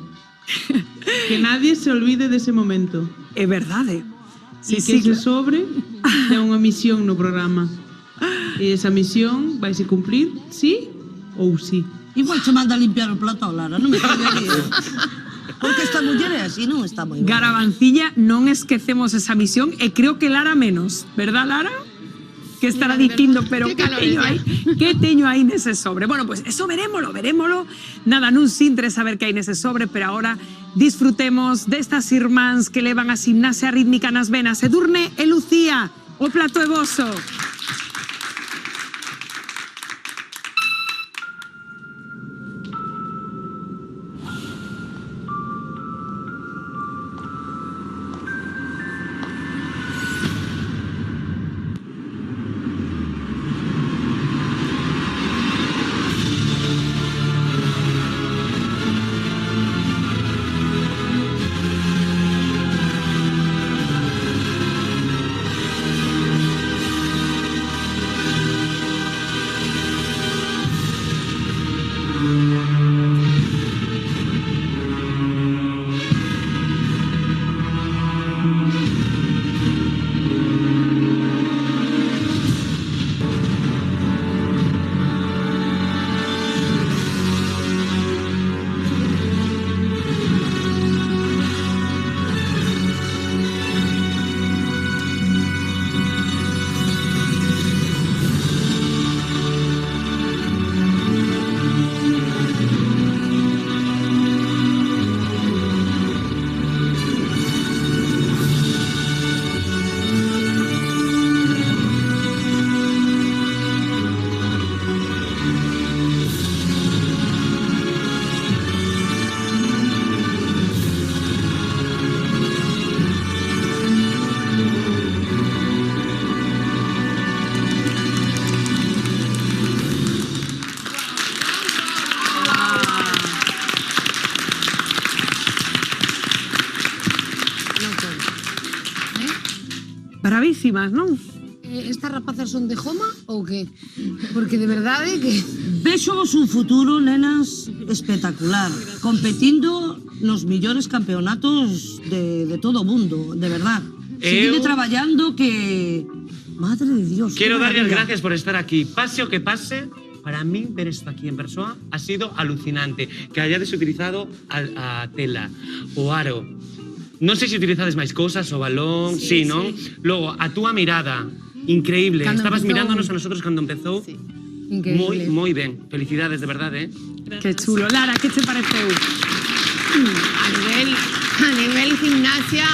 Que nadie se olvide dese momento. É verdade. E que ese sobre ten unha misión no programa. E esa misión vaise cumplir, sí ou sí. Igual se manda a limpiar o plató, Lara, non me cambiaría. Porque esta muller é así, non está moi ben. Garabancilla, non esquecemos esa misión e creo que Lara menos, verdad, Lara? Que estará dicindo, pero que teño aí nese sobre? Bueno, pues eso verémolo. Nada, nun sintre saber que hai nese sobre, pero ahora disfrutemos destas irmáns que levan a gimnasia rítmica nas venas. Edurne e Lucía, o plató é voso. bravísimas, non? Estas rapazas son de Joma ou que? Porque de verdade que... Vexos un futuro, nenas, espectacular, competindo nos millores campeonatos de todo o mundo, de verdad. Seguide traballando que... Madre de Dios. Quiero darle las gracias por estar aquí. Pase o que pase, para mí ver esto aquí en persoa ha sido alucinante. Que hayades utilizado a tela, o aro. Non sei se utilizades máis cousas, o balón, sí, non? Logo, a túa mirada, increíble. Cando Estabas empezou... mirándonos a nosotros cando empezou. Sí. Increíble. Moi ben. Felicidades, de verdade, Que chulo. Lara, que te pareceu? A nivel gimnasia,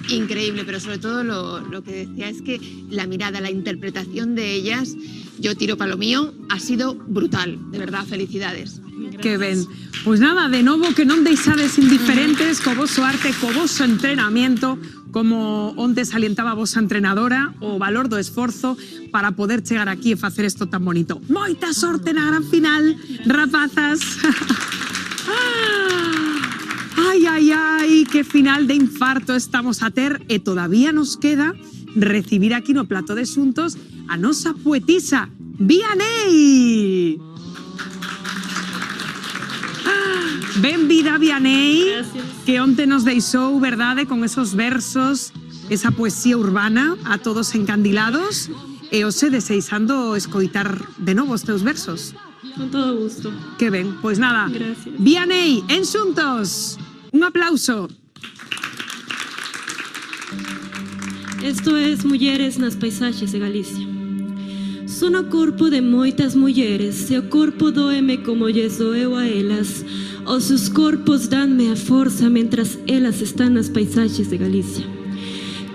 increíble, pero sobre todo lo que decía es que la mirada, la interpretación de ellas, yo tiro para lo mío, ha sido brutal, de verdad, felicidades. Que ben. Pois nada, de novo que non deixades indiferentes co voso arte, co voso entrenamiento, como onde salientaba a vosa entrenadora, o valor do esforzo para poder chegar aquí e facer isto tan bonito. Moita sorte na gran final, rapazas. Ai, ai, ai, que final de infarto estamos a ter e todavía nos queda recibir aquí no plato de xuntos a nosa poetisa, Vianey. Benvida, Vianey, que onte nos deixou, verdade, con esos versos, esa poesía urbana, a todos encandilados, e hoxe deseixando escoitar de novo os teus versos. Con todo gusto. Que ben, pois nada. Gracias. Vianey, en xuntos, un aplauso. Esto es Mulleres nas paisaxes de Galicia. Son o corpo de moitas mulleres e o corpo doeme como lles doeu a elas. Os seus corpos danme a forza mentras elas están nas paisaxes de Galicia.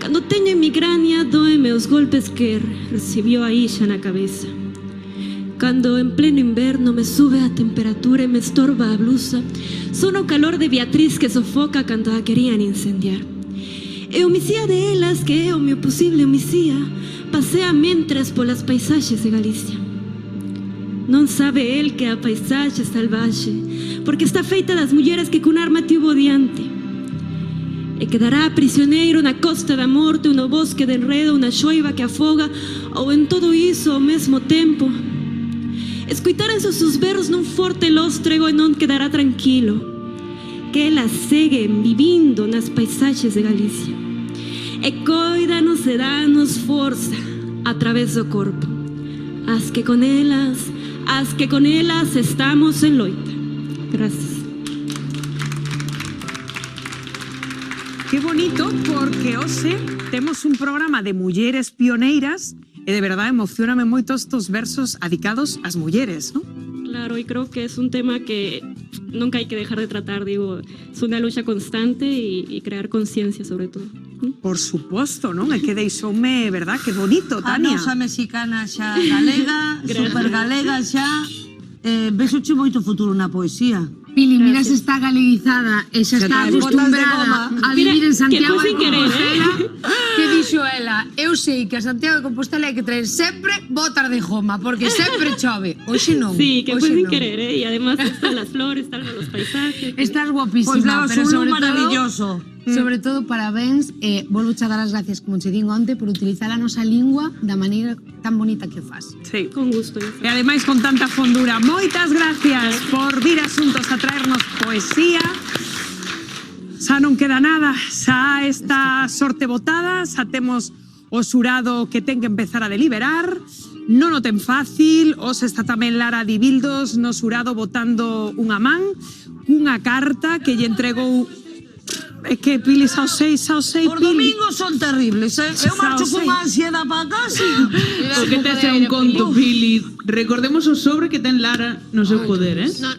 Cando teño migraña doeme os golpes que recibió a Isha na cabeza. Cando en pleno inverno me sube a temperatura e me estorba a blusa, son o calor de Beatriz que sofoca cando a querían incendiar. E o misía de elas, que é o meu posible misía, pasea mentras polas paisaxes de Galicia. Non sabe el que a paisaxe salvaxe, porque está feita das mulleres que cun arma tivo diante. E quedará prisioneiro na costa da morte, no bosque de enredo, unha xoiva que afoga, ou en todo iso ao mesmo tempo. Escoitaranse os seus berros nun forte lóstrego e non quedará tranquilo, que elas seguen vivindo nas paisaxes de Galicia. E coidanos e danos forza a través do corpo. As que con elas estamos en loita. Gracias. Qué bonito, porque hoxe temos un programa de mulleres pioneiras e de verdade emocioname moito estos versos dedicados ás mulleres, ¿no? Claro, y creo que es un tema que nunca hay que dejar de tratar, digo, es una lucha constante y crear conciencia sobre todo. Por suposto, non? É que deixoume, verdad, que bonito, Tania. A nosa mexicana xa galega, super galega xa, vexoche moito futuro na poesía. Pili, mira se está galeguizada e xa está acostumbrada a vivir en Santiago de Compostela. Que dixo ela, eu sei que a Santiago de Compostela hai que traer sempre botas de goma, porque sempre chove. Hoxe non. Sí, que fue sin querer, y además están las flores, están los paisajes. Estás guapísima, Pois levas pero un sobre maravilloso. Sobre todo, parabéns, volvo a dar as gracias, como che din onte, por utilizar a nosa lingua da maneira tan bonita que faz. Sí. Con gusto. E ademais con tanta fondura. Moitas gracias por vir asuntos a traernos poesía. Xa non queda nada, xa esta sorte botada, xa temos o xurado que ten que empezar a deliberar. Non o ten fácil, os está tamén Lara Dibildos no xurado botando unha man, cunha carta que lle entregou. É que Pili, xa o sei, Pili. Os domingos son terribles, Eu marcho con ansiedade para casa. O que te hace un conto, Pili. Recordemos o sobre que ten Lara no seu poder, No,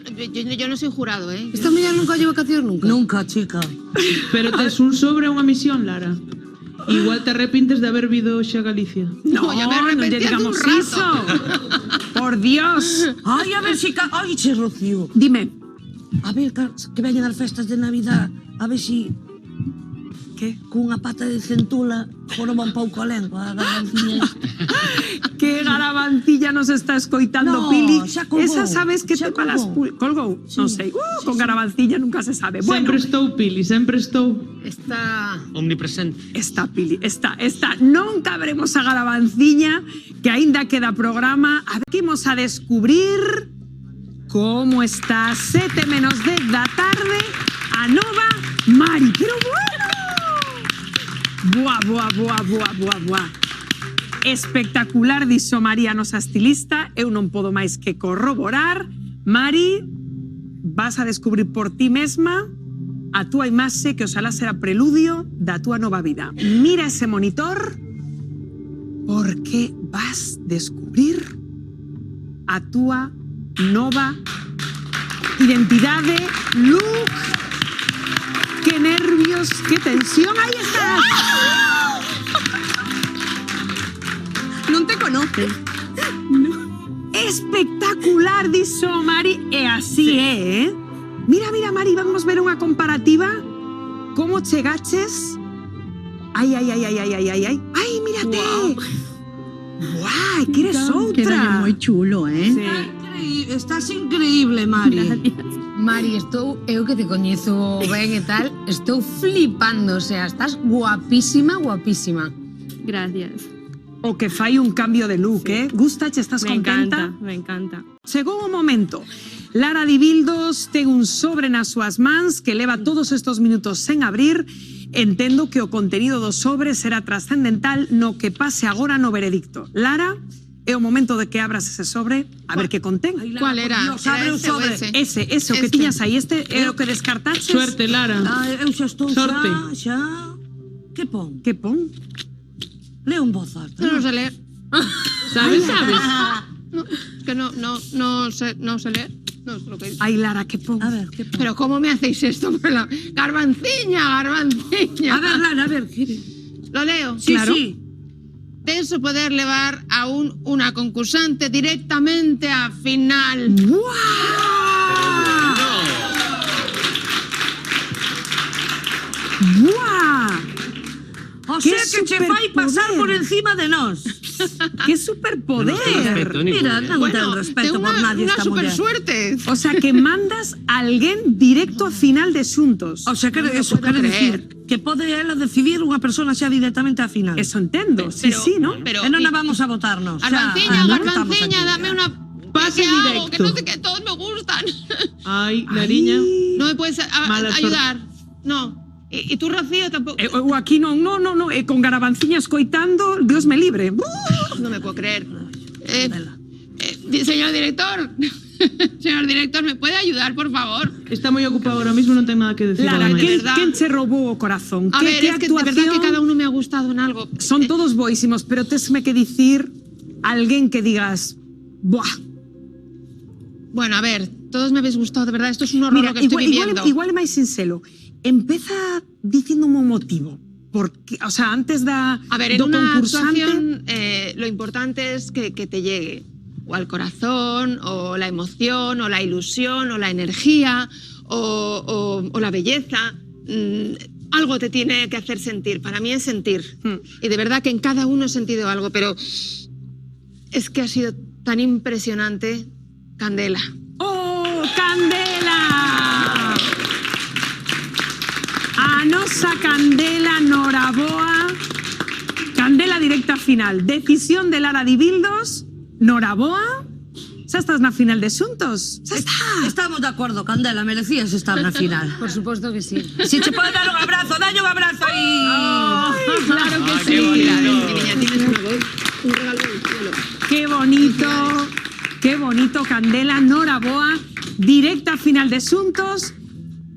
yo no soy jurado, ¿eh? Esta muller nunca lle vacacións nunca. Nunca, chica. Pero tes un sobre e unha misión, Lara. Igual te arrepintes de haber vido hoxe a Galicia. No, ya me arrepentí hace un digamos rato. iso. Por Dios. Ai, a ver si... Ai, che, Rocío. Dime. A ver, que veñen as festas de Navidad. A ver si... qué? Cunha pata de centula joroba un pouco a lengua, a garganciña. Que garabancilla nos está escoitando, No, Pili. xa colgou, Esa sabes que xa te malas colgou? Non sei. Con garabancilla nunca se sabe. Bueno, Sempre estou, Pili, sempre estou. Está... Omnipresente. está, Pili, está. Non cabremos a garabanciña, que aínda queda programa. A ver, que imos a descubrir como está 7 menos 10 da tarde a nova Mari. Pero bueno! Buah. Espectacular, dixo María, nosa estilista. Eu non podo máis que corroborar. Mari, vas a descubrir por ti mesma a túa imaxe que oxalá será preludio da túa nova vida. Mira ese monitor porque vas descubrir a túa nova identidade, look. ¡Qué nervios, qué tensión! ¡Ahí estás! Non te conoces. Espectacular, dixo Mari, e así é, eh? Mira, Mari, vamos ver unha comparativa. Como chegaches? Ai, mírate. Guau, que eres outra. moi chulo, Sí. Estás increíble, Mari. Mari, eu que te coñezo ben e tal, estou flipando, o sea, estás guapísima. Gracias. O que fai un cambio de look, eh? Gustache, estás contenta? Me encanta. Chegou o momento. Lara Dibildos ten un sobre nas súas mans que leva todos estos minutos sen abrir. Entendo que o contenido do sobre será trascendental no que pase agora no veredicto. Lara, é o momento de que abras ese sobre, a ver que contén. ¿Cuál era? Dios, abre ¿Era un sobre. ese? Ese, o que tiñas aí. Este é o que descartaches. Suerte, Lara. Eu xa estou Sorte. xa. Que pon? Que pon? Leo en voz alta. No lo sé leer. ¿Sabes? No, es que no sé leer. No sé lo que dice. Ai, Lara, que pon? A ver, que pon? Pero ¿cómo me hacéis esto? Garbanciña. A ver, Lara, a ver. Lo leo. Sí, Claro. sí. Tenso poder levar a una concursante directamente a final. ¡Buah! O ¡Qué sea que che fai pasar superpoder! por encima de nós. ¡Qué superpoder! Mira, non ten respeto por nadie una esta super muller. suerte. O sea, que mandas a alguén directo a final de xuntos. O sea, que Non me eso puedo quere creer. dicir que pode ela decidir unha persona xa directamente a final. Eso entendo, sí, ¿no? Pero, E non a vamos a votarnos. Garbanciña, dame una... Pase ¿Qué hago? directo. Que no sé qué, todos me gustan. Ay, Lariña. No me puedes Mala suerte. ayudar. No. ¿Y tú, Rocío, tampoco? O aquí non, con garabanciña escoitando, Dios me libre. No me puedo creer. Señor director, señor director, ¿me puede ayudar, por favor? Está moi ocupado ahora mismo, non ten nada que decir. Lara, ademais. ¿quién che roubou o corazón? A ver, es que de verdad que cada uno me ha gustado en algo. Son todos boísimos, pero tesme que dicir alguén que digas, buah. Bueno, a ver, todos me habéis gustado, de verdad, esto es un horror lo que estoy viviendo. Igual é máis sincero. Empeza dicindo un motivo. Porque, o sea, antes A ver, en do una concursante... actuación lo importante es que te llegue o al corazón, o la emoción, o la ilusión, o la energía, o la belleza. Algo te tiene que hacer sentir. Para mí es sentir. Y de verdad que en cada uno he sentido algo, pero es que ha sido tan impresionante. Candela. ¡Oh, Candela! A nosa Candela Noraboa. Candela directa final. Decisión de Lara Dibildos. Noraboa. Xa estás na final de xuntos. Xa está. Estamos de acordo, Candela, merecías estar na final. Por supuesto que sí. Si te puedes dar un abrazo, dalle un abrazo ahí. Claro que sí. Mi niña, tienes una voz, un regalo del cielo. Qué bonito, Candela Noraboa. Directa final de xuntos.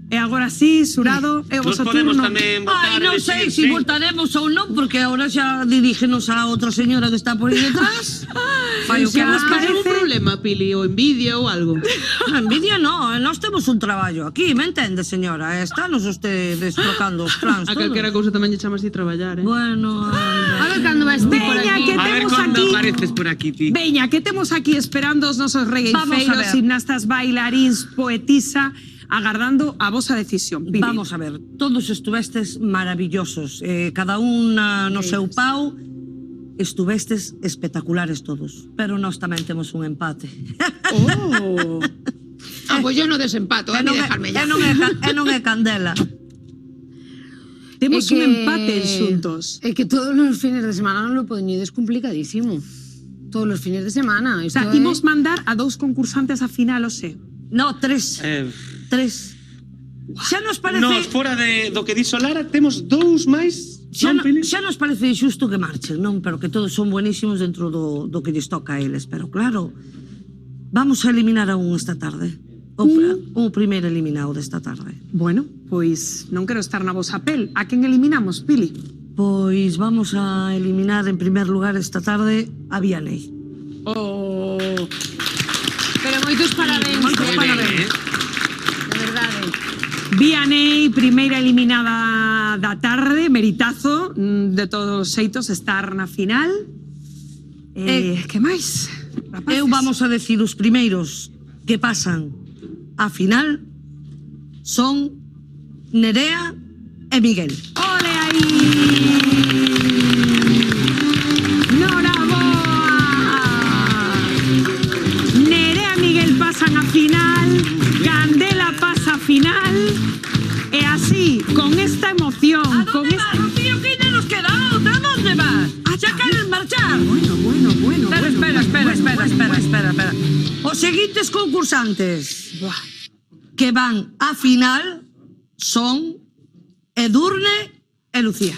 E agora sí, Xurado, é o Nos vosso podemos turno. tamén votar. Ai, non sei se votaremos ou non, porque agora xa dirígenos a outra señora que está por aí detrás. Fai o que Xa nos nos parece. ¿Algún problema, Pili, o envidia ou algo? A envidia non, nós temos un traballo aquí, me entende, señora? Estános usted destrocando os plans. A todo. calquera cousa tamén lle chamas de traballar, Bueno, A ver cando vas ti por Veña, aquí. que A ver temos cando aquí... apareces por aquí, ti. Veña, que temos aquí esperando os nosos Vamos a regueifeiros, ver. gimnastas, bailaríns, poetisa. agardando a vosa decisión. Pili. Vamos a ver, todos estuvestes maravillosos, cada unha no seu pau, estuvestes espectaculares todos, pero nós tamén temos un empate. Oh. Pois yo no desempato, a mí dejarme ya. E non é candela. Temos un empate xuntos. É que todos os fines de semana non lo poñido, es complicadísimo. Todos os fines de semana. O sea, imos mandar a 2 concursantes a final, ose? No, 3. 3. Xa nos parece... Nos, fora do que dixo Lara, temos 2 máis. Xa nos parece xusto que marchen, non? Pero que todos son buenísimos dentro do que lles toca a eles. Pero claro, vamos a eliminar a un esta tarde. O primeiro eliminado desta tarde. Bueno, pois non quero estar na vosa pel. A quen eliminamos, Pili? Pois vamos a eliminar en primer lugar esta tarde a Vianney. Oh. Pero moitos parabéns. Moitos parabéns. De verdade. Vianney, primeira eliminada da tarde, meritazo, de todos os xeitos estar na final. Que máis? Rapaces. Eu vamos a decir os primeiros que pasan a final son Nerea e Miguel. Ole aí! Noraboa! Nerea e Miguel pasan a final, Candela pasa a final, e así, con esta emoción... ¿A dónde vas, Rocío? ¿Qué nos queda? ¿A dónde vas? ¿Ya queres marchar? Bueno. Espera. Os seguintes concursantes que van a final son Edurne e Lucía.